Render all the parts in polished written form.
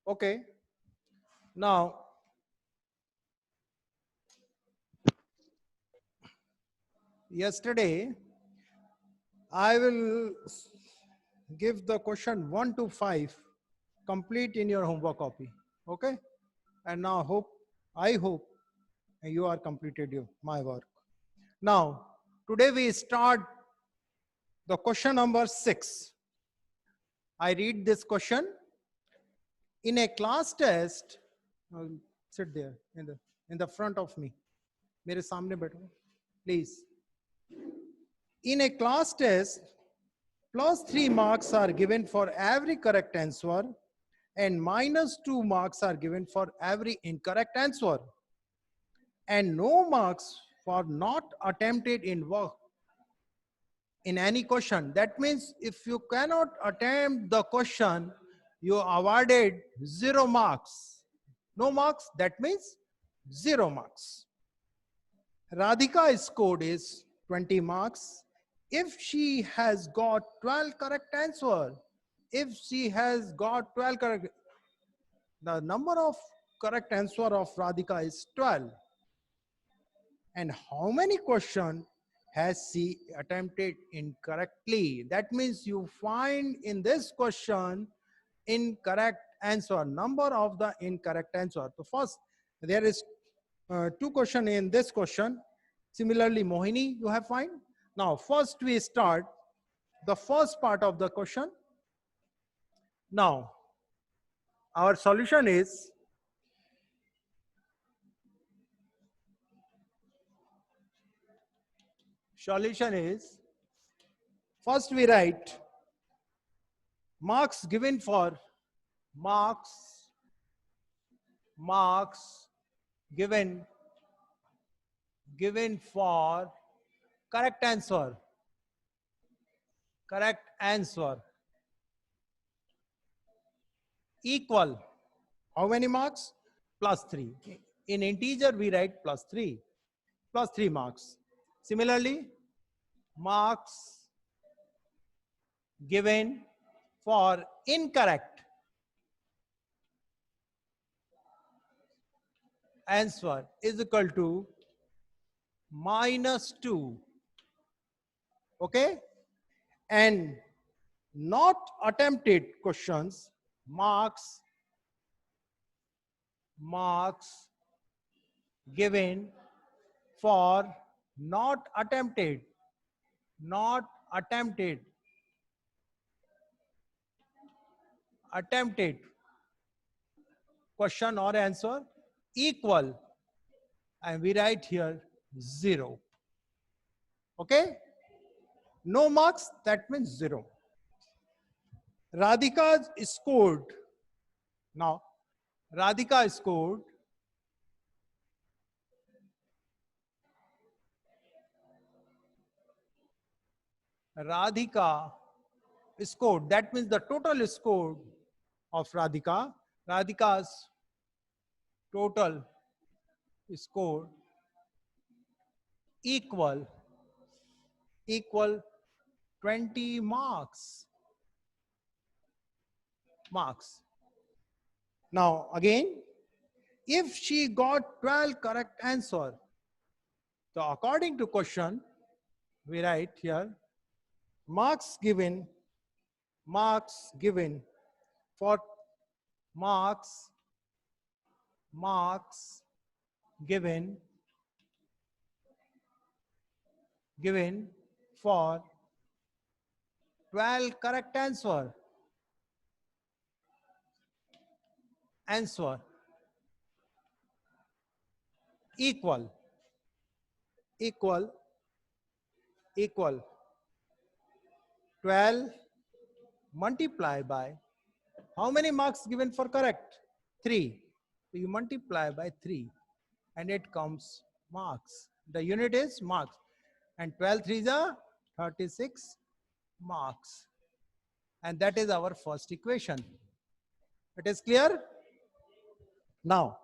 Okay. Now, yesterday, I will give the question 1 to 5 complete in your homework copy. Okay. And now I hope you are completed my work. Now, today we start the question number 6. I read this question. In a class test, sit there in the front of me. मेरे सामने बैठो, please. In a class test, +3 marks are given for every correct answer and -2 marks are given for every incorrect answer, and no marks for not attempted in work in any question. That means if you cannot attempt the question, you awarded 0 marks. No marks, that means 0 marks. Radhika's score is 20 marks if she has got 12 correct answer. If she has got 12 correct, the number of correct answer of Radhika is 12. And how many questions has she attempted incorrectly? That means you find in this question incorrect answer, number of the incorrect answer. So first, there is 2 questions in this question. Similarly, Mohini, you have find. Now, first we start the first part of the question. Now, our solution is first we write marks given for marks given for correct answer equal how many marks? +3. In integer we write +3 marks. Similarly, marks given for incorrect answer is equal to -2. Okay, and not attempted questions marks given for not attempted question or answer equal, and we write here 0. Okay, no marks, that means 0. Radhika scored. Now, Radhika scored that means the total score of Radhika's total score equal 20 marks. Now again, if she got 12 correct answer, so according to question, we write here marks given for given for 12 correct answer equal 12 multiplied by how many marks given for correct? 3. So you multiply by 3 and it comes marks. The unit is marks, and 12 3s are 36 marks, and that is our first equation. It is clear? Now,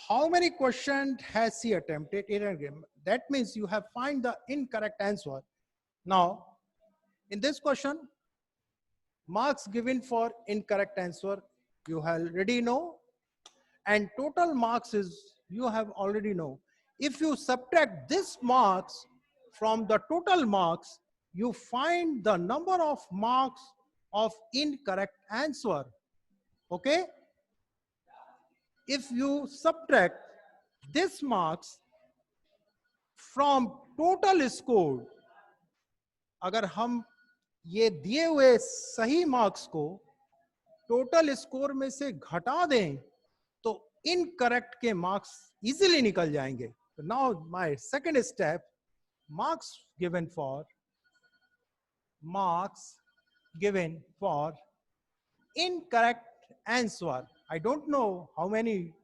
how many questions has she attempted in a game? That means you have find the incorrect answer. Now, in this question, marks given for incorrect answer you already know, and total marks is you have already know. If you subtract this marks from the total marks, you find the number of marks of incorrect answer. Okay? If you subtract this marks from total score, अगर हम ये दिए हुए सही marks को total score में से घटा दें तो इनकरेक्ट के मार्क्स इजीली निकल जाएंगे. Now my second step, marks given for incorrect answer. I don't know how many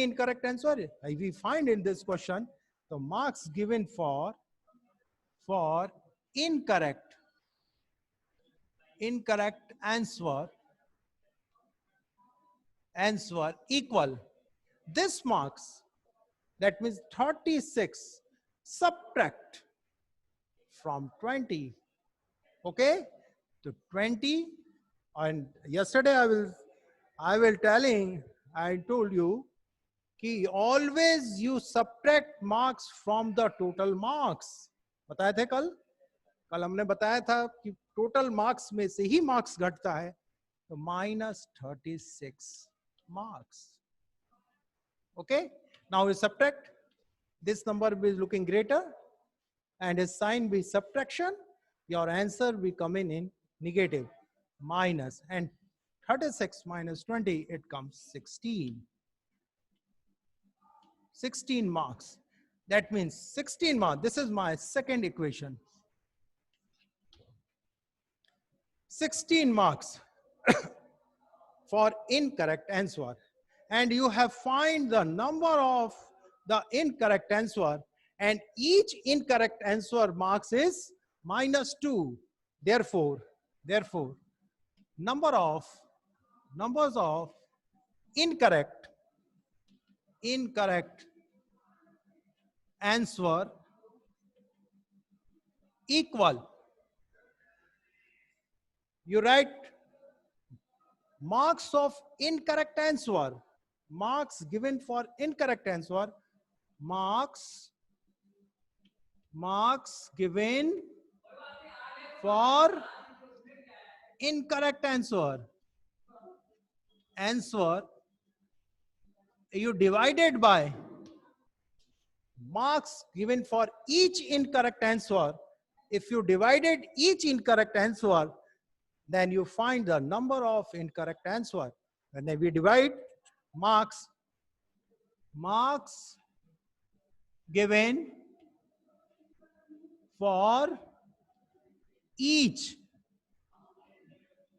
incorrect answer we find in this question. The marks given for incorrect answer equal this marks, that means 36 subtract from 20. Okay, to 20. And yesterday I told you कि always you subtract marks from the total marks. बताए थे कल हमने बताया था कि total marks में से ही मार्क्स घटता है, तो -36 marks. Okay, now we subtract. This number will be looking greater and its sign be subtraction. Your answer will come in negative, minus, and 36 minus 20, it comes 16. 16 marks. That means 16 marks. This is my second equation. 16 marks for incorrect answer. And you have find the number of the incorrect answer, and each incorrect answer marks is -2. Therefore, numbers of incorrect answer equal. You write marks of incorrect answer, marks given for incorrect answer, marks given for incorrect answer you divided by marks given for each incorrect answer. If you divided each incorrect answer, then you find the number of incorrect answer. When we divide marks given for each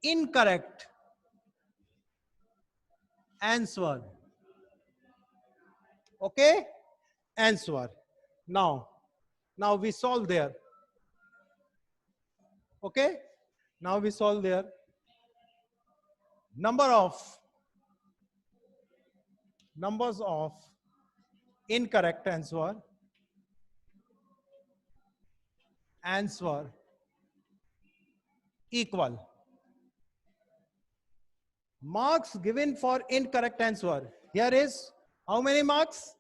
incorrect answer. Okay, answer. Now we solve there. Okay, now we solve there. Numbers of incorrect answer equal marks given for incorrect answer. Here is how many marks?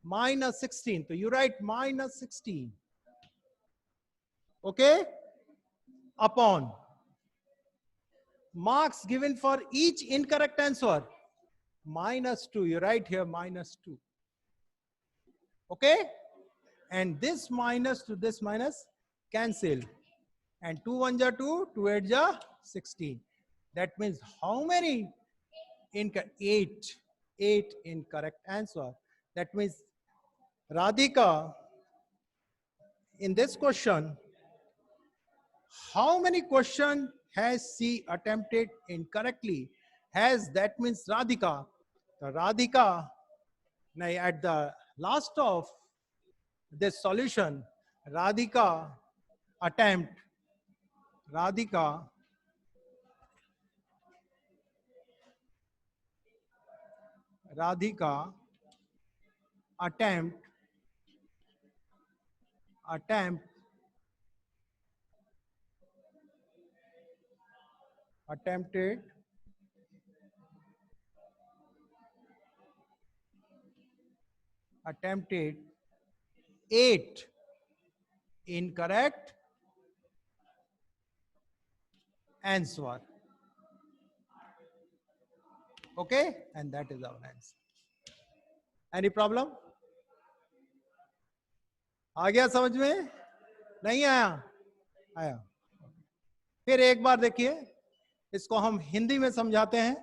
-16. So you write -16. Okay, upon marks given for each incorrect answer, -2. You write here -2. Okay, and this minus to this minus cancel, and 2 1 ja 2, 2 8 ja 16. That means how many? 8 incorrect answer. That means Radhika, in this question, how many question has she attempted incorrectly? That means Radhika. At the last of this solution, Radhika attempt attempted attempted 8 incorrect answer. Okay, and that is our answer. Any problem? आ गया समझ में? नहीं आया? आया. फिर एक बार देखिए, इसको हम हिंदी में समझाते हैं.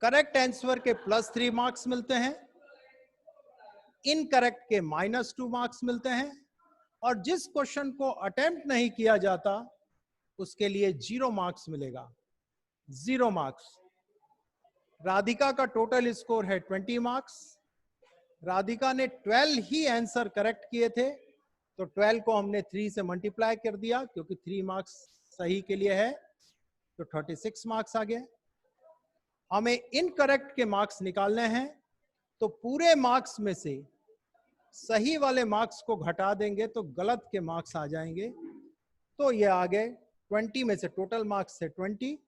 करेक्ट आंसर के +3 मार्क्स मिलते हैं, इनकरेक्ट के -2 मार्क्स मिलते हैं, और जिस क्वेश्चन को अटेम्प्ट नहीं किया जाता उसके लिए 0 मार्क्स मिलेगा. 0 मार्क्स. राधिका का टोटल स्कोर है 20 मार्क्स. राधिका ने 12 ही आंसर करेक्ट किए थे, तो 12 को हमने 3 से मल्टीप्लाई कर दिया क्योंकि 3 मार्क्स सही के लिए है, तो 36 मार्क्स आ गए. हमें इनकरेक्ट के मार्क्स निकालने हैं, तो पूरे मार्क्स में से सही वाले मार्क्स को घटा देंगे तो गलत के मार्क्स आ जाएंगे. तो ये आ गए 20 में से टोटल मार्क्स थे 20,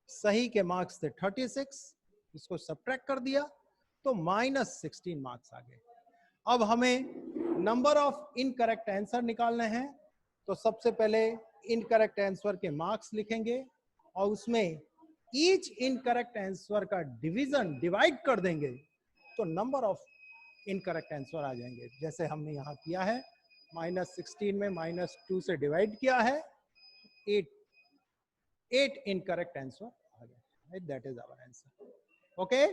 सही के मार्क्स थे 36, इसको सब्ट्रैक्ट कर दिया तो -16 मार्क्स आ गए. अब हमें नंबर ऑफ इनकरेक्ट आंसर निकालने हैं, तो सबसे पहले इनकरेक्ट आंसर के मार्क्स लिखेंगे और उसमें ईच इनकरेक्ट आंसर का डिवीजन डिवाइड कर देंगे तो नंबर ऑफ इनकरेक्ट आंसर आ जाएंगे. जैसे हमने यहाँ किया है, -16 में -2 से डिवाइड किया है, 8 इनकरेक्ट आंसर आ गया. That is our answer. Okay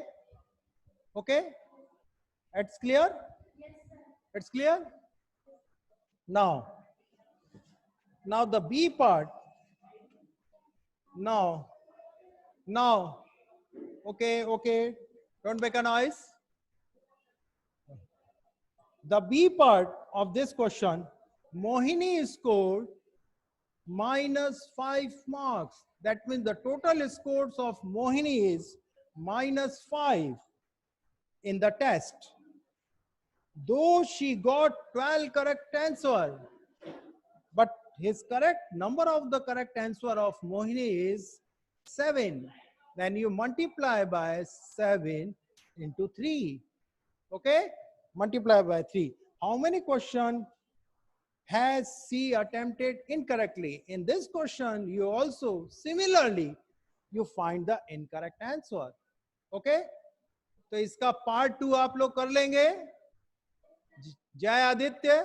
okay, it's clear? It's clear? Now the B part. Now, okay, don't make a noise. The B part of this question, Mohini scored -5 marks. That means the total scores of Mohini is -5 in the test. Though she got 12 correct answer, but his correct number of the correct answer of Mohini is 7. Then you multiply by 7 into 3. Okay, multiply by 3. How many questions has she attempted incorrectly? In this question, you also similarly you find the incorrect answer. Okay, तो इसका part 2 आप लोग कर लेंगे. Jai Aditya,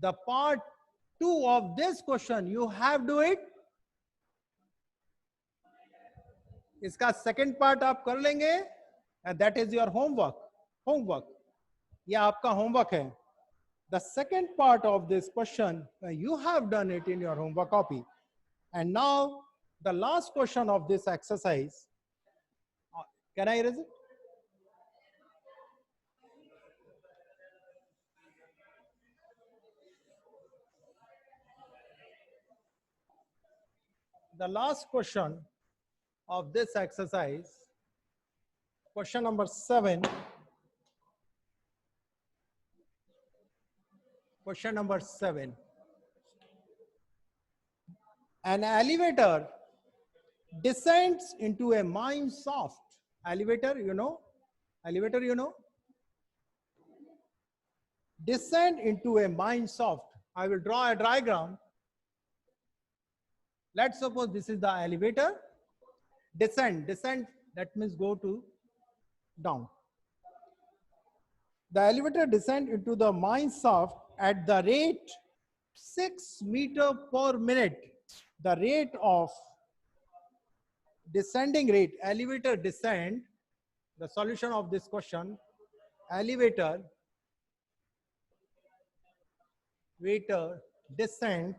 the part 2 of this question, you have to do it. इसका second part आप कर लेंगे, and that is your homework. ये आपका homework है. The second part of this question, you have done it in your homework copy. And now the last question of this exercise. Can I erase it? The last question of this exercise, question number 7. Question number 7. An elevator descends into a mine shaft. Elevator, you know? Descend into a mine shaft. I will draw a diagram. Let's suppose this is the elevator. Descend, that means go to down. The elevator descend into the mine shaft at the rate 6 meters per minute. The rate of descending rate, elevator descend, the solution of this question, elevator descends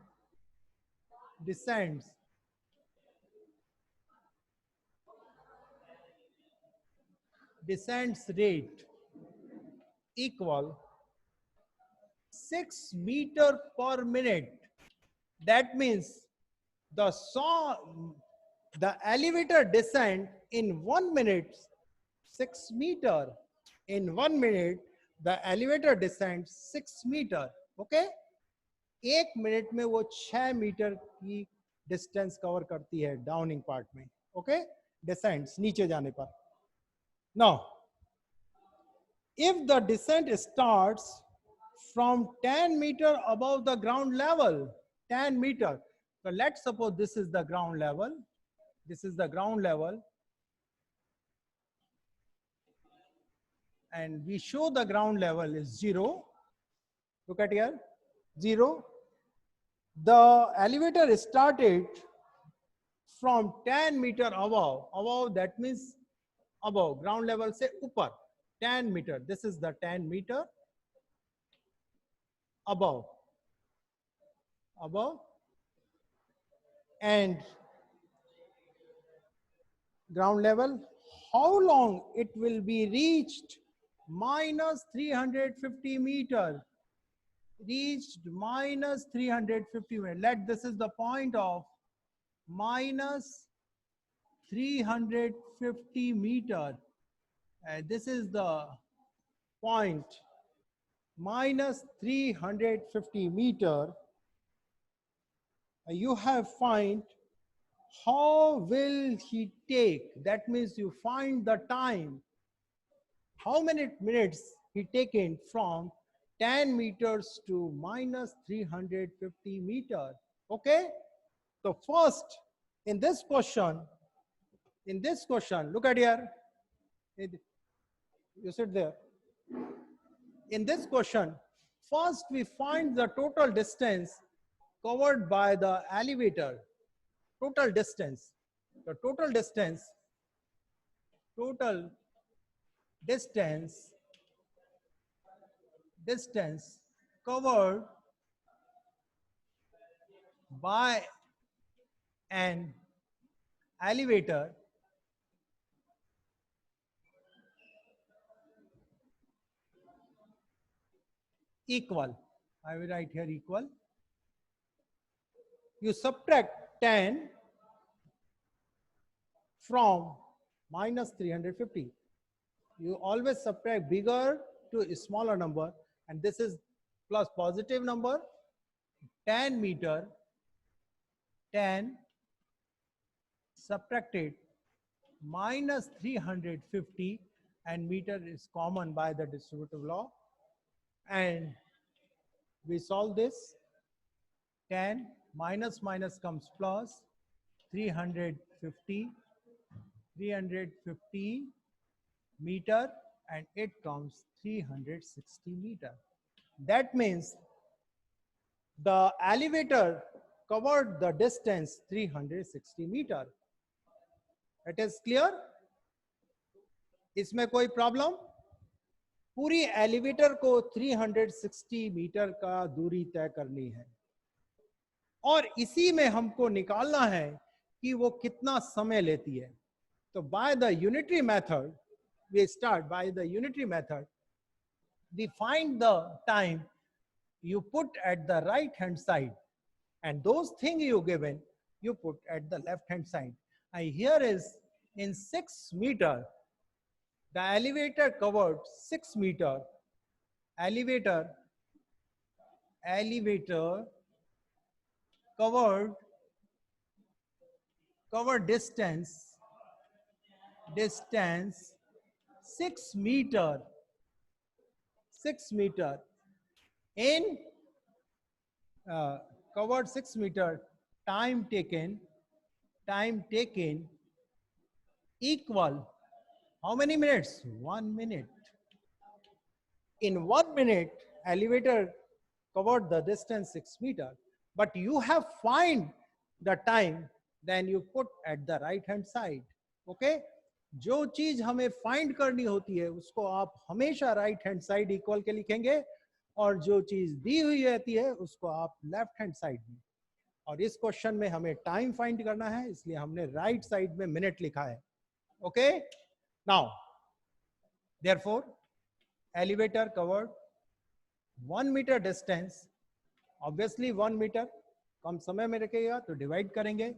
rate equal 6 meters per minute. That means the elevator descend in 1 minute 6 meters. In 1 minute, the elevator descends 6 meters. Okay? 1 minute में वो 6 metre की distance cover करती है Downing part में. Okay, descends नीचे जाने पर. Now if the descent starts from 10 meter above the ground level, 10 meter. So let's suppose this is the ground level. This is the ground level. And we show the ground level is 0. Look at here, 0. The elevator started from 10 meter above. Above, that means above. Ground level say upar. 10 meter. This is the 10 meter above. Above. And ground level, how long it will be reached? Minus 350 meter. Reached minus 350 meter. Let this is the point of minus 350 meter. This is the point minus 350 meter. You have find how will he take. That means you find the time. How many minutes he taken from 10 meters to minus 350 meter. Okay. So first in this question, look at here. You sit there. In this question, first we find the total distance covered by the elevator. Total distance. The total distance covered by an elevator equal. I will write here equal. You subtract 10 from minus 350. You always subtract bigger to a smaller number, and this is plus positive number. 10 meter, 10 subtracted minus 350, and meter is common by the distributive law. And we solve this. 10 minus minus comes plus 350 meter, and it comes 360 meter. That means the elevator covered the distance 360 meter. It is clear? इसमें कोई problem? पूरी elevator को 360 metre का दूरी तय करनी है, और इसी में हमको निकालना है कि वो कितना समय लेती है. तो by the unitary method, we start by the unitary method. We find the time you put at the right hand side, and those things you given you put at the left hand side. And here is in 6 meter, the elevator covered 6 meter. Elevator covered distance 6 meter. 6 meter in covered 6 meter. Time taken equal how many minutes? 1 minute. In 1 minute, elevator covered the distance 6 meter, but you have find the time, then you put at the right hand side. Okay. जो चीज हमें find करनी होती है उसको आप हमेशा right hand side equal के लिखेंगे, और जो चीज दी हुई रहती है उसको आप लेफ्ट हैंड साइड में. और इस क्वेश्चन में हमें टाइम फाइंड करना है, इसलिए हमने राइट साइड में मिनट लिखा है. Okay. Now therefore elevator covered 1 metre distance. Obviously 1 metre कम समय में रखेगा तो डिवाइड करेंगे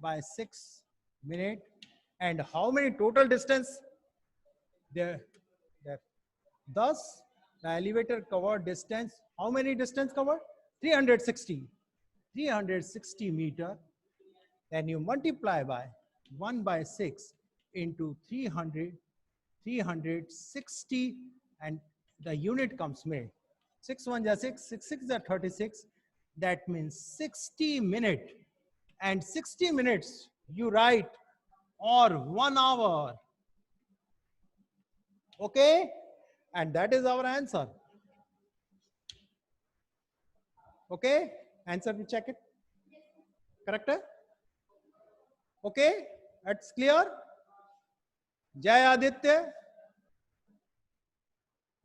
by 6 minute. And how many total distance? There. Thus, the elevator covered distance. How many distance covered? 360 meter. Then you multiply by 1 by 6 into 360 and the unit comes minute. 6 1 is 6, 6 6 is 36. That means 60 minutes. And 60 minutes you write or 1 hour. Okay? And that is our answer. Okay? Answer, we check it. Correct? Okay? That's clear? Jai Aditya.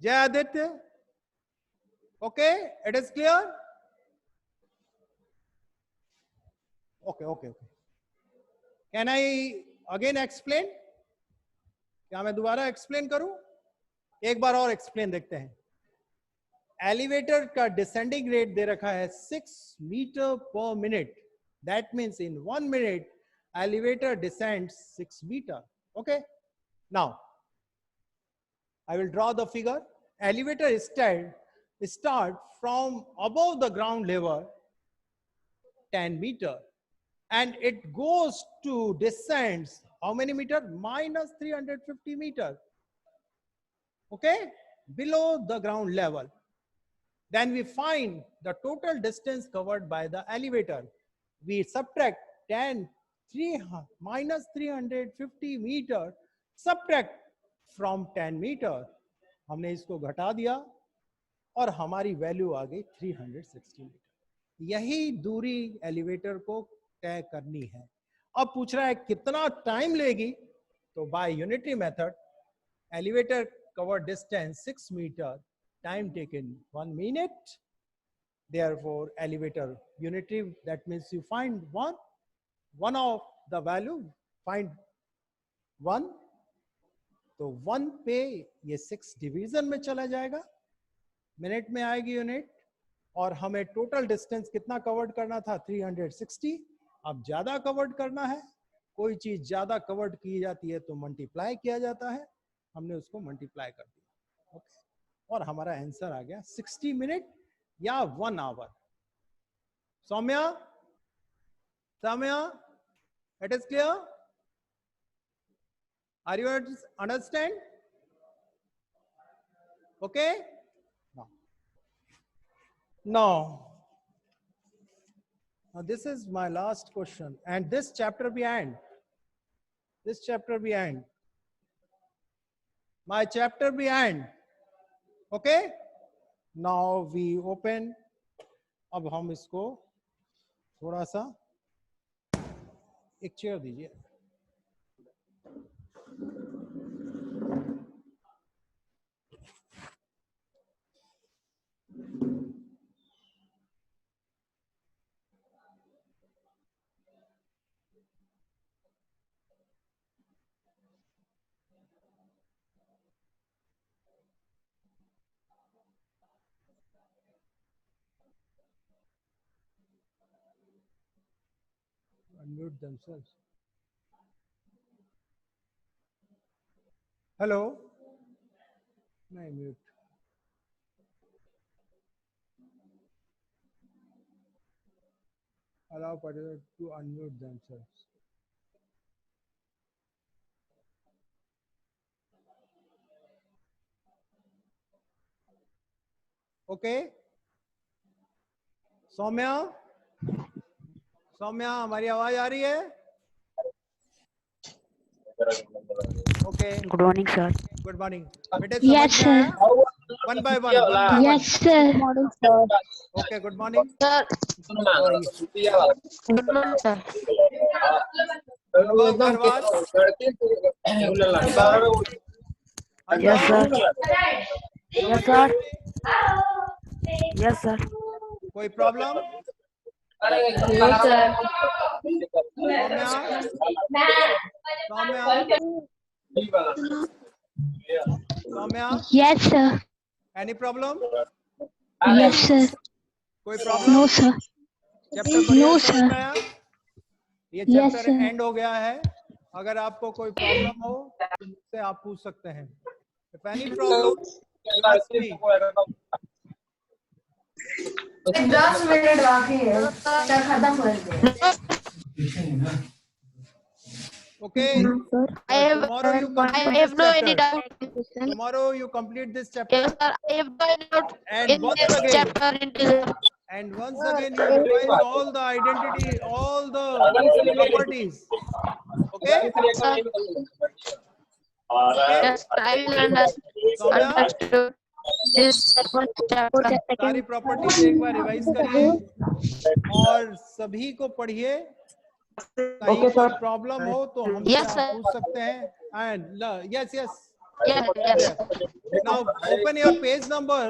Jai Aditya. Okay? It is clear? Okay, okay, okay. Can I again explain? क्या मैं दोबारा explain करूं? एक बार और explain देखते हैं. Elevator का descending rate दे रखा है 6 metre per minute. That means in 1 minute elevator descends 6 meter. Okay, now I will draw the figure. Elevator start from above the ground level 10 meter and it goes to descends how many meter? Minus 350 meter. Okay, below the ground level. Then we find the total distance covered by the elevator. We subtract 3 minus 350 meter, subtract from 10 meter. हमने इसको घटा दिया और हमारी value आ गई 360 metre. यही दूरी elevator को तय करनी है. अब पूछ रहा है कितना टाइम लेगी, तो by unitary method elevator cover distance 6 metre, time taken 1 minute. Therefore elevator unitary, that means you find one of the value, find 1, तो 1 पे ये 6 डिवीजन में चला जाएगा, मिनट में आएगी यूनिट. और हमें टोटल डिस्टेंस कितना कवर्ड करना था? 360. अब ज्यादा कवर्ड करना है, कोई चीज ज्यादा कवर्ड की जाती है तो मल्टीप्लाई किया जाता है. हमने उसको मल्टीप्लाई कर दिया. ओके, और हमारा आंसर आ गया 60 मिनट या 1 hour. Saumya, it is clear? Are you understand? Okay? Now this is my last question and this chapter behind. My chapter behind. Okay? Now we open. अब हम इसको थोड़ा सा एक चेयर दीजिए. Unmute themselves. Hello? No, mute. Allow participants to unmute themselves. Okay? Saumya, हमारी आवाज आ रही है? Okay. Good morning, sir. Good morning. बेटे Yes, समझ में sir. आया? One by one. Yes, sir. Okay, good morning. Sir. How are you? Good morning, sir. Anubhav Agrawal. Yes, sir. Yes, sir. Yes, sir. कोई problem? No, sir. Saumya, Yes, sir. any problem? Yes, sir. कोई problem? No, sir. Chapter बढ़िया No, समझ sir. में आया? ये Yes, chapter sir. And हो गया है. अगर आपको कोई प्रॉब्लम हो तो मुझसे आप पूछ सकते हैं. If any problem, you ask me. 10 minute बाकी है, खत्म कर दे. Okay. I have Tomorrow you complete I have this no any chapter. doubt. Tomorrow you complete this chapter. Yes, sir. I have no any doubt And in once this again, chapter. Sir. and once again you revise all the identity, all the properties. Okay. Sir. Okay. Yes, I will understood this chapter. सारी properties एक बार revise करिए और सभी को पढ़िए। कहीं कोई problem हो तो हमसे Yes, आप sir. पूछ सकते हैं। And yes, Yes, yes. now open your page number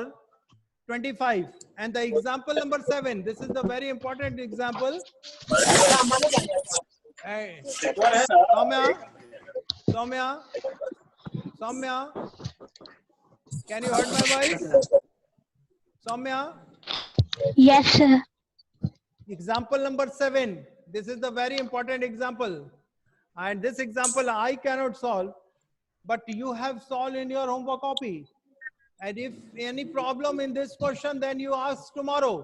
25 and the example number 7. This is the very important example. Hey, Soumya, can you heard my voice? Soumya, Yes, sir. example number 7. This is the very important example. And this example I cannot solve, but you have solved in your homework copy. And if any problem in this question, then you ask tomorrow.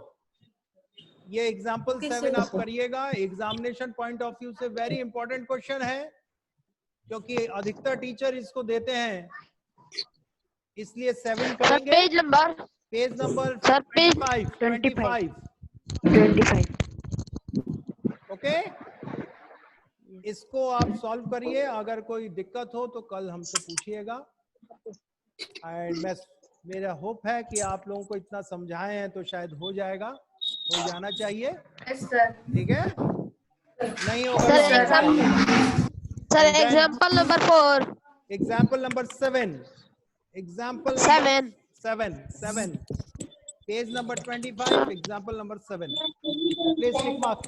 ये example 7 आप करिएगा। Examination point of view से very important question है, क्योंकि अधिकतर teacher इसको देते हैं, इसलिए 7 करेंगे। Page number sir 25 okay. इसको आप सॉल्व करिए। अगर कोई दिक्कत हो तो कल हमसे पूछिएगा। एंड मेरा होप है कि आप लोगों को इतना समझाए हैं तो शायद हो जाएगा, हो जाना चाहिए। ठीक है, नहीं होगा sir example number 4, example number 7, example 7 page number 25, example number 7। Please tick mark,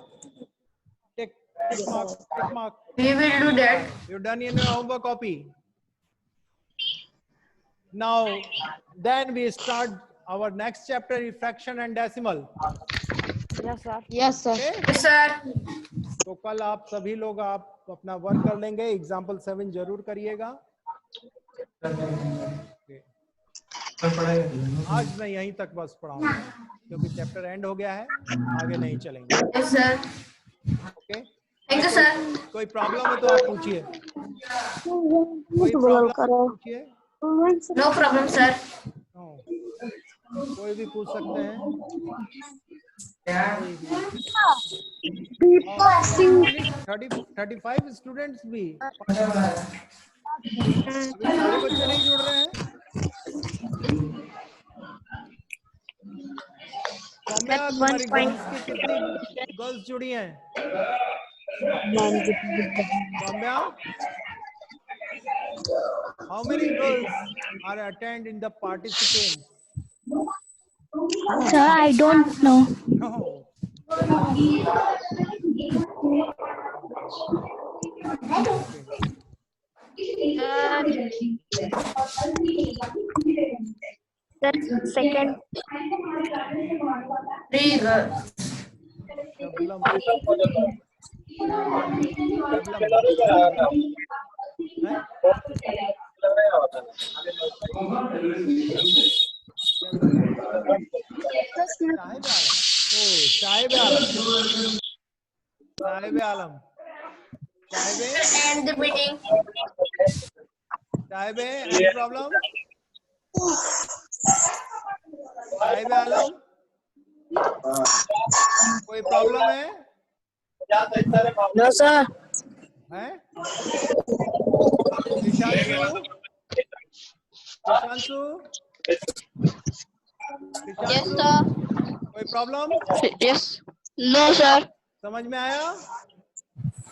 tick mark. We will do that. You done in your homework copy. Now, then we start our next chapter, fraction and decimal. Yes, sir. Yes sir. Okay? Yes, sir. तो कल आप सभी लोग आप अपना work कर लेंगे। Example 7 जरूर करिएगा। आज मैं यहीं तक बस पढ़ाऊंगा, क्योंकि चैप्टर एंड हो गया है, आगे नहीं चलेंगे। Yes, sir. Okay, Thank you, sir. कोई प्रॉब्लम है तो आप पूछिए, कोई प्रॉब्लम पूछिए। No problem, sir. कोई भी पूछ सकते हैं। 35 स्टूडेंट्स भी, सारे बच्चे नहीं जुड़ रहे हैं। सौम्या, तुम्हारी गर्ल्स की कितनी गर्ल्स जुड़ी हैं? Saumya, how many girls are attend in the participants? Sir, I don't know. No. Sir, second. 3 girls. Sahib Alam, And the meeting. any problem? Sahib आलम, कोई प्रॉब्लम है? No, sir. है? Ishanshu? Yes, sir. कोई प्रॉब्लम? Yes. No, sir. समझ में आया?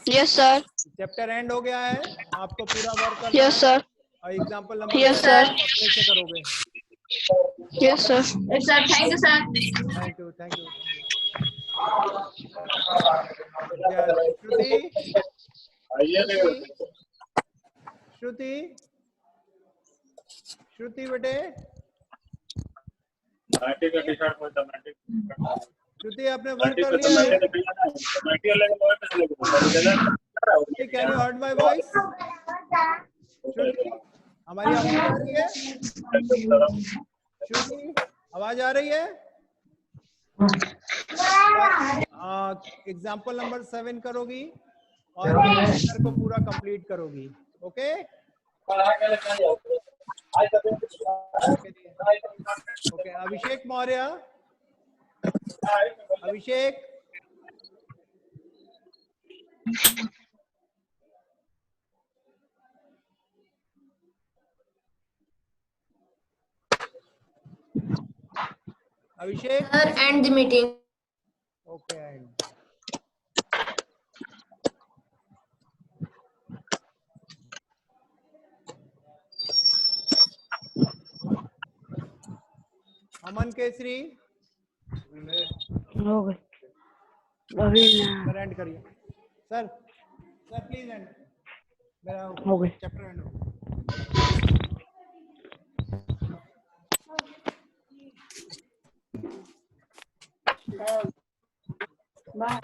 Yes, sir. Chapter end हो गया है, आपको पूरा वर्क करना Yes, sir. और एग्जाम्पल नंबर Yes, sir. अपने से करोगे। Yes, sir. Yes, sir. Thank you, sir. Thank you. Shruti बेटे, श्रुति आपने वर्क कर लिया है? Can you heard my voice? Shruti, हमारी आवाज आ रही है? श्रुति, आवाज आ रही है? एग्जाम्पल नंबर 7 करोगी। और चैप्टर को पूरा कंप्लीट करोगी. Okay okay. Abhishek Maurya. Abhishek. Abhishek. Sir, end the meeting. Okay. And Aman Kesari. हो गए अभी ना सर एंड करिए. Sir sir please end. मेरा हो गए. चैप्टर एंड हो. बाय.